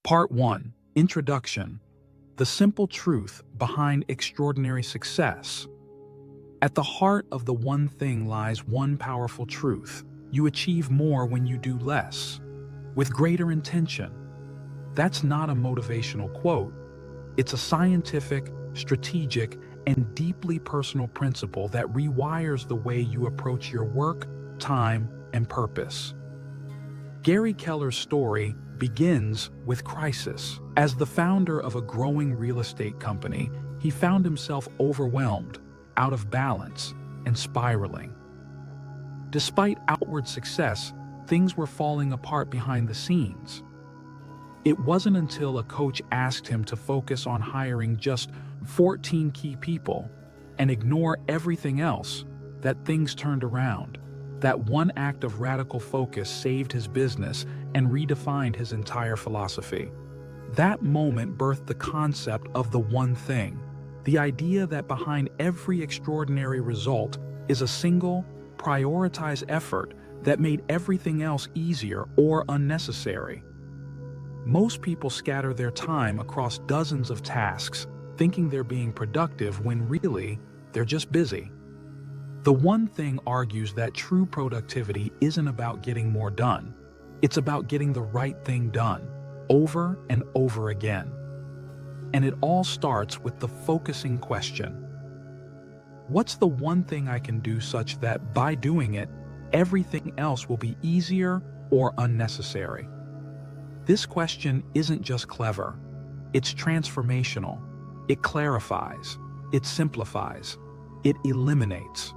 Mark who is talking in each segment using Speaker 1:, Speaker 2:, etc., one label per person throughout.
Speaker 1: Part 1. Introduction. The simple truth behind extraordinary success. At the heart of the one thing lies one powerful truth. You achieve more when you do less, with greater intention. That's not a motivational quote. It's a scientific, strategic, and deeply personal principle that rewires the way you approach your work, time, and purpose. Gary Keller's story begins with crisis. As the founder of a growing real estate company, he found himself overwhelmed, out of balance, and spiraling. Despite outward success, things were falling apart behind the scenes. It wasn't until a coach asked him to focus on hiring just 14 key people and ignore everything else that things turned around. That one act of radical focus saved his business and redefined his entire philosophy. That moment birthed the concept of the one thing, the idea that behind every extraordinary result is a single, prioritized effort that made everything else easier or unnecessary. Most people scatter their time across dozens of tasks, thinking they're being productive when really they're just busy. The one thing argues that true productivity isn't about getting more done. It's about getting the right thing done, over and over again. And it all starts with the focusing question. What's the one thing I can do such that by doing it, everything else will be easier or unnecessary? This question isn't just clever. It's transformational. It clarifies. It simplifies. It eliminates.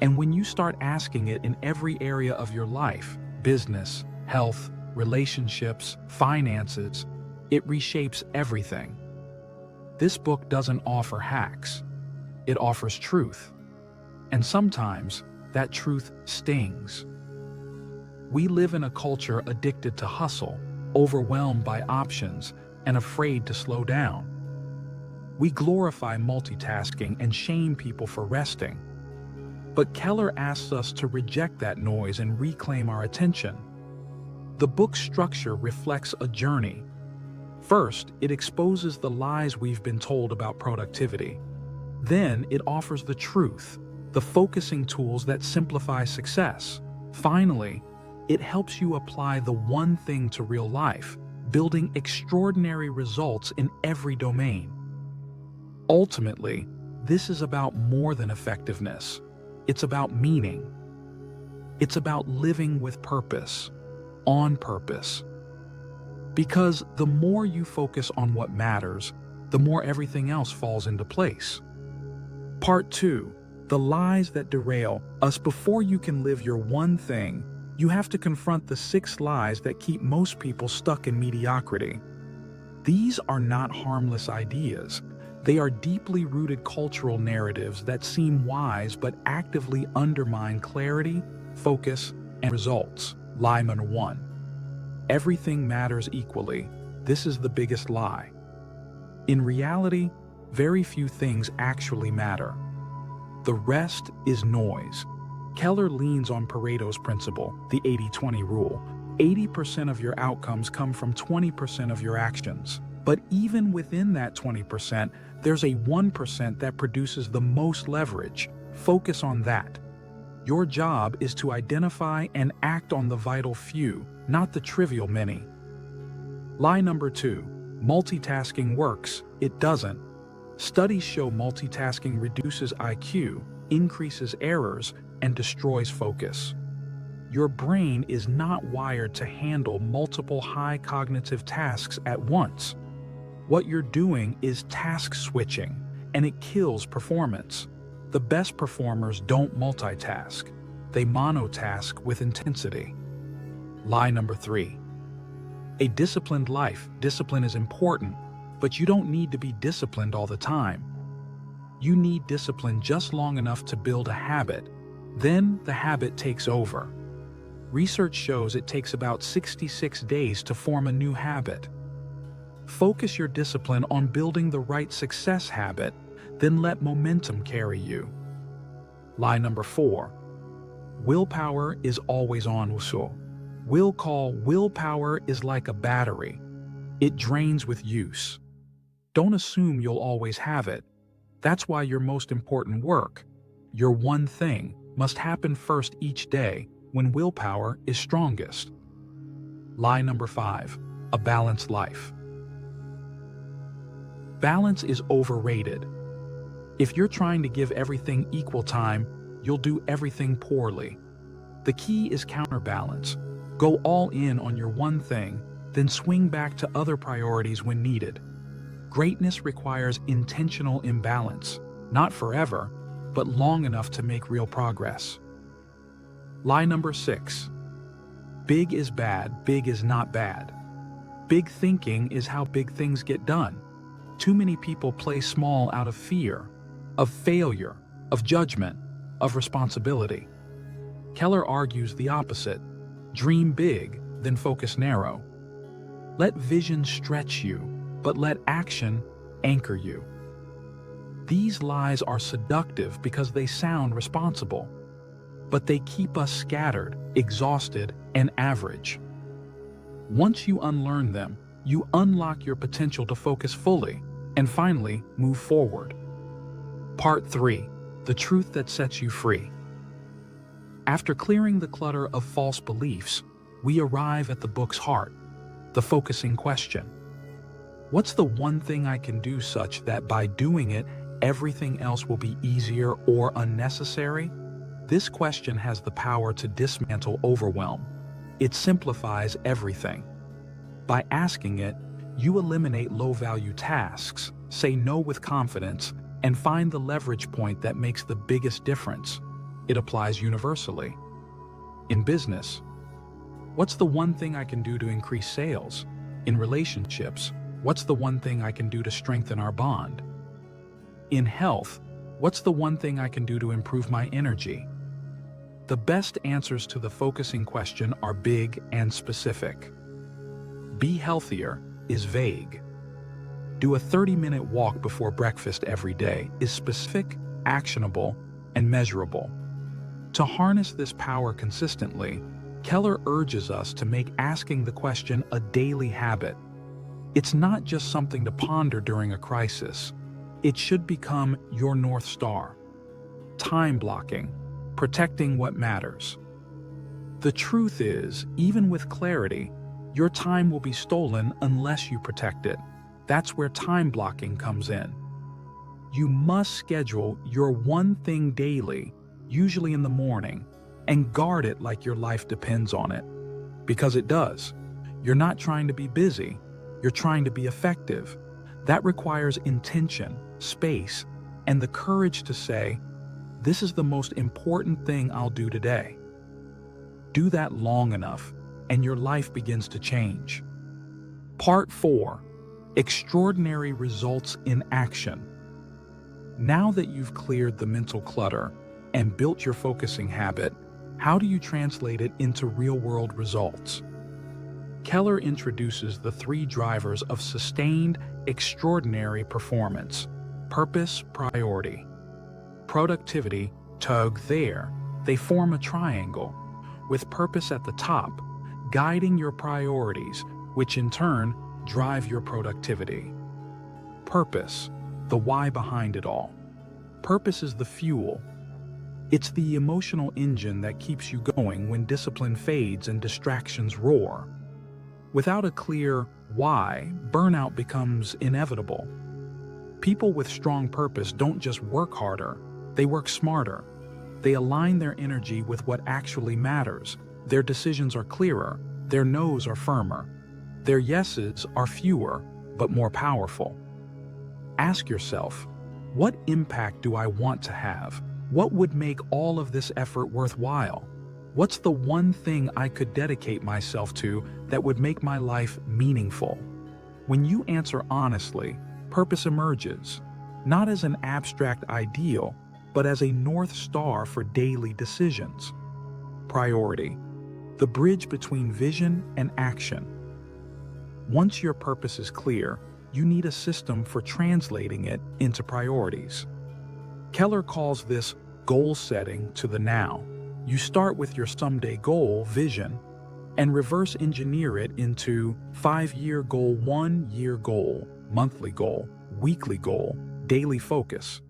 Speaker 1: And when you start asking it in every area of your life, business, health, relationships, finances, it reshapes everything. This book doesn't offer hacks. It offers truth. And sometimes that truth stings. We live in a culture addicted to hustle, overwhelmed by options, and afraid to slow down. We glorify multitasking and shame people for resting. But Keller asks us to reject that noise and reclaim our attention. The book's structure reflects a journey. First, it exposes the lies we've been told about productivity. Then, it offers the truth, the focusing tools that simplify success. Finally, it helps you apply the one thing to real life, building extraordinary results in every domain. Ultimately, this is about more than effectiveness. It's about meaning. It's about living with purpose, on purpose. Because the more you focus on what matters, the more everything else falls into place. Part 2. The lies that derail us. Before you can live your one thing, you have to confront the 6 lies that keep most people stuck in mediocrity. These are not harmless ideas. They are deeply rooted cultural narratives that seem wise but actively undermine clarity, focus, and results. Lie number 1. Everything matters equally. This is the biggest lie. In reality, very few things actually matter. The rest is noise. Keller leans on Pareto's principle, the 80-20 rule. 80% of your outcomes come from 20% of your actions. But even within that 20%, there's a 1% that produces the most leverage. Focus on that. Your job is to identify and act on the vital few, not the trivial many. Lie number 2. Multitasking works. It doesn't. Studies show multitasking reduces IQ, increases errors, and destroys focus. Your brain is not wired to handle multiple high cognitive tasks at once. What you're doing is task switching, and it kills performance. The best performers don't multitask. They monotask with intensity. Lie number 3. A disciplined life. Discipline is important, but you don't need to be disciplined all the time. You need discipline just long enough to build a habit. Then the habit takes over. Research shows it takes about 66 days to form a new habit. Focus your discipline on building the right success habit, then let momentum carry you. Lie number 4. Willpower is always on. Willpower is like a battery. It drains with use. Don't assume you'll always have it. That's why your most important work, your one thing, must happen first each day when willpower is strongest. Lie number 5, a balanced life. Balance is overrated. If you're trying to give everything equal time, you'll do everything poorly. The key is counterbalance. Go all in on your one thing, then swing back to other priorities when needed. Greatness requires intentional imbalance, not forever, but long enough to make real progress. Lie number 6. Big is bad, big is not bad. Big thinking is how big things get done. Too many people play small out of fear, of failure, of judgment, of responsibility. Keller argues the opposite. Dream big, then focus narrow. Let vision stretch you, but let action anchor you. These lies are seductive because they sound responsible, but they keep us scattered, exhausted, and average. Once you unlearn them, you unlock your potential to focus fully and finally move forward. Part 3. The truth that sets you free. After clearing the clutter of false beliefs, we arrive at the book's heart, the focusing question. What's the one thing I can do such that by doing it, everything else will be easier or unnecessary? This question has the power to dismantle overwhelm. It simplifies everything. By asking it, you eliminate low-value tasks, say no with confidence, and find the leverage point that makes the biggest difference. It applies universally. In business, what's the one thing I can do to increase sales? In relationships, what's the one thing I can do to strengthen our bond? In health, what's the one thing I can do to improve my energy? The best answers to the focusing question are big and specific. Be healthier is vague. Do a 30-minute walk before breakfast every day is specific, actionable, and measurable. To harness this power consistently, Keller urges us to make asking the question a daily habit. It's not just something to ponder during a crisis. It should become your North Star. Time blocking, protecting what matters. The truth is, even with clarity, your time will be stolen unless you protect it. That's where time blocking comes in. You must schedule your one thing daily, usually in the morning, and guard it like your life depends on it. Because it does. You're not trying to be busy, you're trying to be effective. That requires intention, space, and the courage to say, this is the most important thing I'll do today. Do that long enough, and your life begins to change. Part 4. Extraordinary results in action. Now that you've cleared the mental clutter and built your focusing habit, how do you translate it into real-world results? Keller introduces the 3 drivers of sustained, extraordinary performance: purpose, priority, productivity, tug there. They form a triangle, with purpose at the top, guiding your priorities, which in turn drive your productivity. Purpose, the why behind it all. Purpose is the fuel. It's the emotional engine that keeps you going when discipline fades and distractions roar. Without a clear why, burnout becomes inevitable. People with strong purpose don't just work harder, they work smarter. They align their energy with what actually matters. Their decisions are clearer, their no's are firmer. Their yeses are fewer, but more powerful. Ask yourself, what impact do I want to have? What would make all of this effort worthwhile? What's the one thing I could dedicate myself to that would make my life meaningful? When you answer honestly, purpose emerges, not as an abstract ideal, but as a North Star for daily decisions. Priority, the bridge between vision and action. Once your purpose is clear, you need a system for translating it into priorities. Keller calls this goal setting to the now. You start with your someday goal, vision, and reverse engineer it into 5-year goal, 1-year goal, monthly goal, weekly goal, daily focus.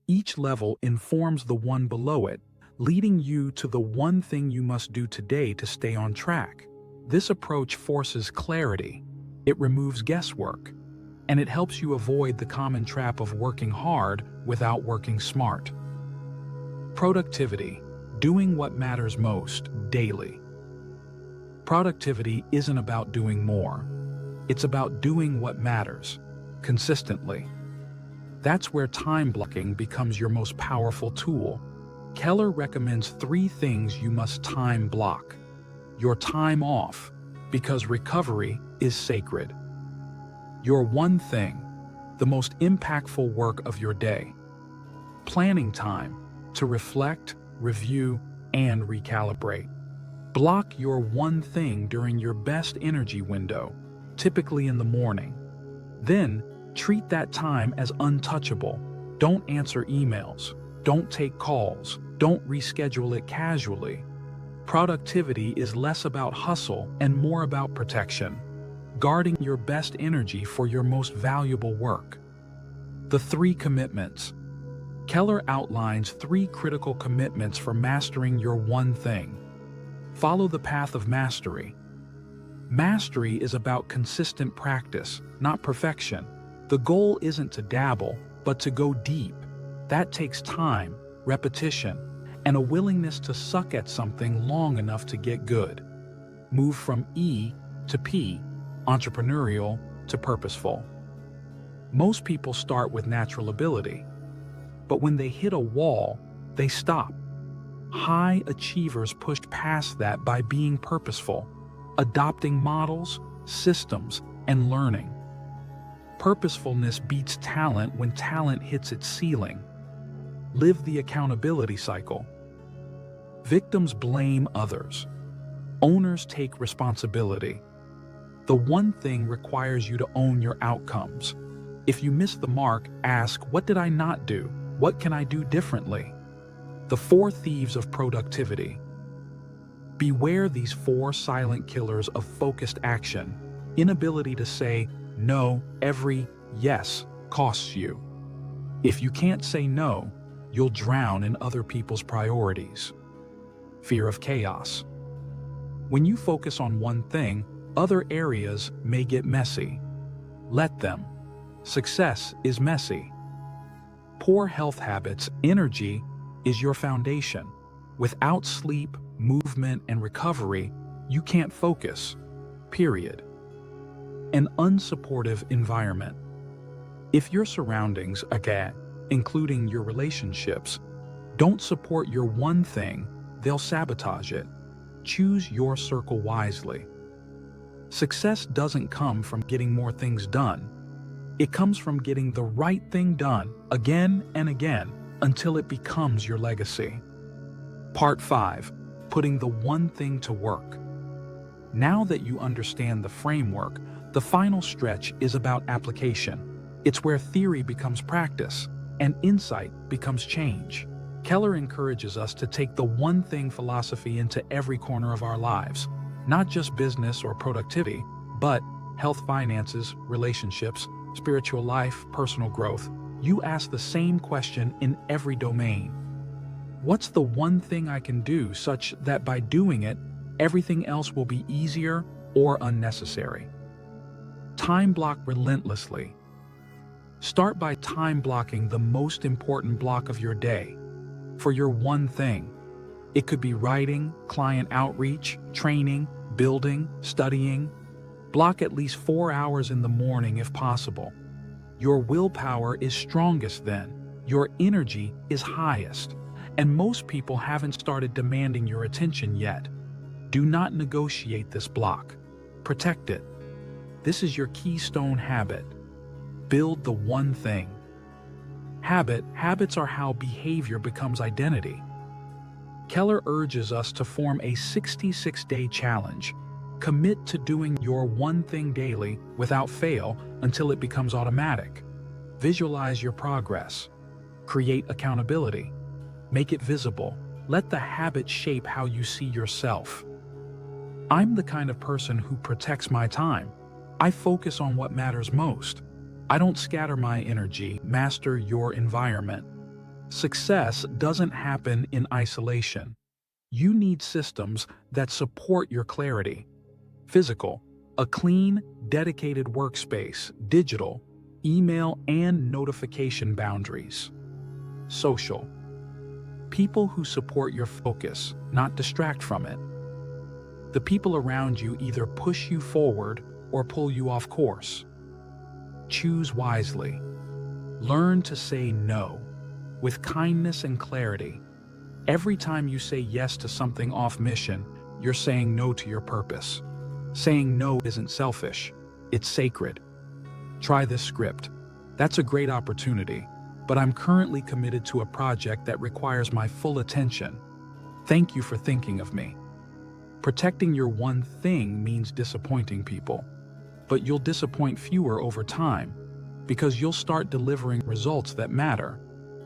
Speaker 1: Each level informs the one below it, leading you to the one thing you must do today to stay on track. This approach forces clarity, it removes guesswork, and it helps you avoid the common trap of working hard without working smart. Productivity, doing what matters most, daily. Productivity isn't about doing more. It's about doing what matters, consistently. That's where time blocking becomes your most powerful tool. Keller recommends 3 things you must time block. Your time off, because recovery is sacred. Your one thing, the most impactful work of your day. Planning time, to reflect, review, and recalibrate. Block your one thing during your best energy window, typically in the morning. Then, treat that time as untouchable. Don't answer emails. Don't take calls. Don't reschedule it casually. Productivity is less about hustle and more about protection, guarding your best energy for your most valuable work. The 3 commitments. Keller outlines 3 critical commitments for mastering your one thing. Follow the path of mastery. Mastery is about consistent practice, not perfection. The goal isn't to dabble, but to go deep. That takes time, repetition, and a willingness to suck at something long enough to get good. Move from E to P, entrepreneurial to purposeful. Most people start with natural ability, but when they hit a wall, they stop. High achievers pushed past that by being purposeful, adopting models, systems, and learning. Purposefulness beats talent when talent hits its ceiling. Live the accountability cycle. Victims blame others. Owners take responsibility. The one thing requires you to own your outcomes. If you miss the mark, ask, what did I not do? What can I do differently? The 4 thieves of productivity. Beware these 4 silent killers of focused action. Inability to say no. Every yes costs you. If you can't say no, you'll drown in other people's priorities. Fear of chaos. When you focus on one thing, other areas may get messy. Let them. Success is messy. Poor health habits. Energy is your foundation. Without sleep, movement, and recovery, you can't focus. Period. An unsupportive environment. If your surroundings, again, including your relationships, don't support your one thing, they'll sabotage it. Choose your circle wisely. Success doesn't come from getting more things done. It comes from getting the right thing done again and again until it becomes your legacy. Part 5. Putting the one thing to work. Now that you understand the framework, the final stretch is about application. It's where theory becomes practice and insight becomes change. Keller encourages us to take the one thing philosophy into every corner of our lives, not just business or productivity, but health, finances, relationships, spiritual life, personal growth. You ask the same question in every domain. What's the one thing I can do such that by doing it, everything else will be easier or unnecessary? Time block relentlessly. Start by time blocking the most important block of your day for your one thing. It could be writing, client outreach, training, building, studying. Block at least 4 hours in the morning if possible. Your willpower is strongest then. Your energy is highest. And most people haven't started demanding your attention yet. Do not negotiate this block. Protect it. This is your keystone habit. Build the one thing. Habits are how behavior becomes identity. Keller urges us to form a 66-day challenge. Commit to doing your one thing daily without fail until it becomes automatic. Visualize your progress. Create accountability. Make it visible. Let the habit shape how you see yourself. I'm the kind of person who protects my time. I focus on what matters most. I don't scatter my energy. Master your environment. Success doesn't happen in isolation. You need systems that support your clarity. Physical, a clean, dedicated workspace. Digital, email and notification boundaries. Social, people who support your focus, not distract from it. The people around you either push you forward or pull you off course. Choose wisely. Learn to say no with kindness and clarity. Every time you say yes to something off mission, you're saying no to your purpose. Saying no isn't selfish, it's sacred. Try this script. That's a great opportunity, but I'm currently committed to a project that requires my full attention. Thank you for thinking of me. Protecting your one thing means disappointing people, but you'll disappoint fewer over time because you'll start delivering results that matter.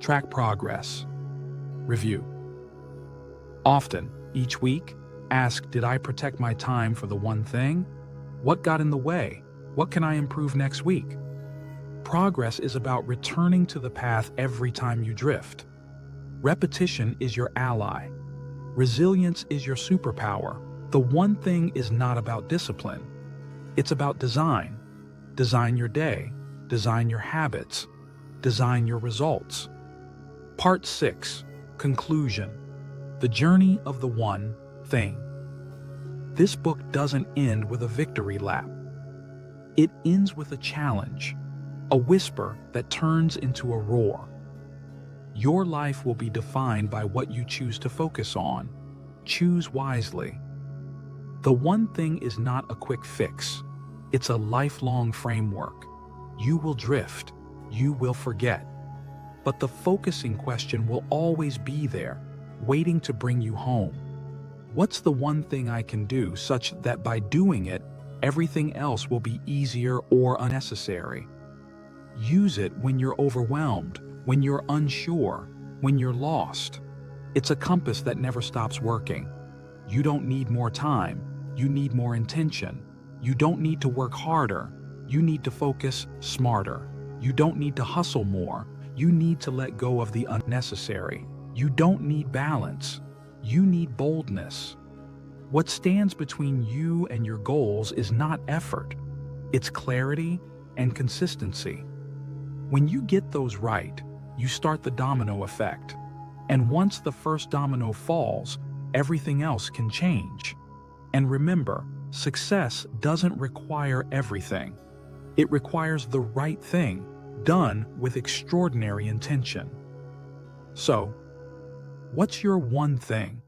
Speaker 1: Track progress. Review. Often, each week, ask, did I protect my time for the one thing? What got in the way? What can I improve next week? Progress is about returning to the path every time you drift. Repetition is your ally. Resilience is your superpower. The one thing is not about discipline. It's about design. Design your day. Design your habits. Design your results. Part 6. Conclusion. The journey of the one thing. This book doesn't end with a victory lap. It ends with a challenge, a whisper that turns into a roar. Your life will be defined by what you choose to focus on. Choose wisely. The one thing is not a quick fix. It's a lifelong framework. You will drift. You will forget. But the focusing question will always be there, waiting to bring you home. What's the one thing I can do such that by doing it, everything else will be easier or unnecessary? Use it when you're overwhelmed, when you're unsure, when you're lost. It's a compass that never stops working. You don't need more time. You need more intention. You don't need to work harder. You need to focus smarter. You don't need to hustle more. You need to let go of the unnecessary. You don't need balance. You need boldness. What stands between you and your goals is not effort. It's clarity and consistency. When you get those right, you start the domino effect. And once the first domino falls, everything else can change. And remember, success doesn't require everything. It requires the right thing, done with extraordinary intention. So, what's your one thing?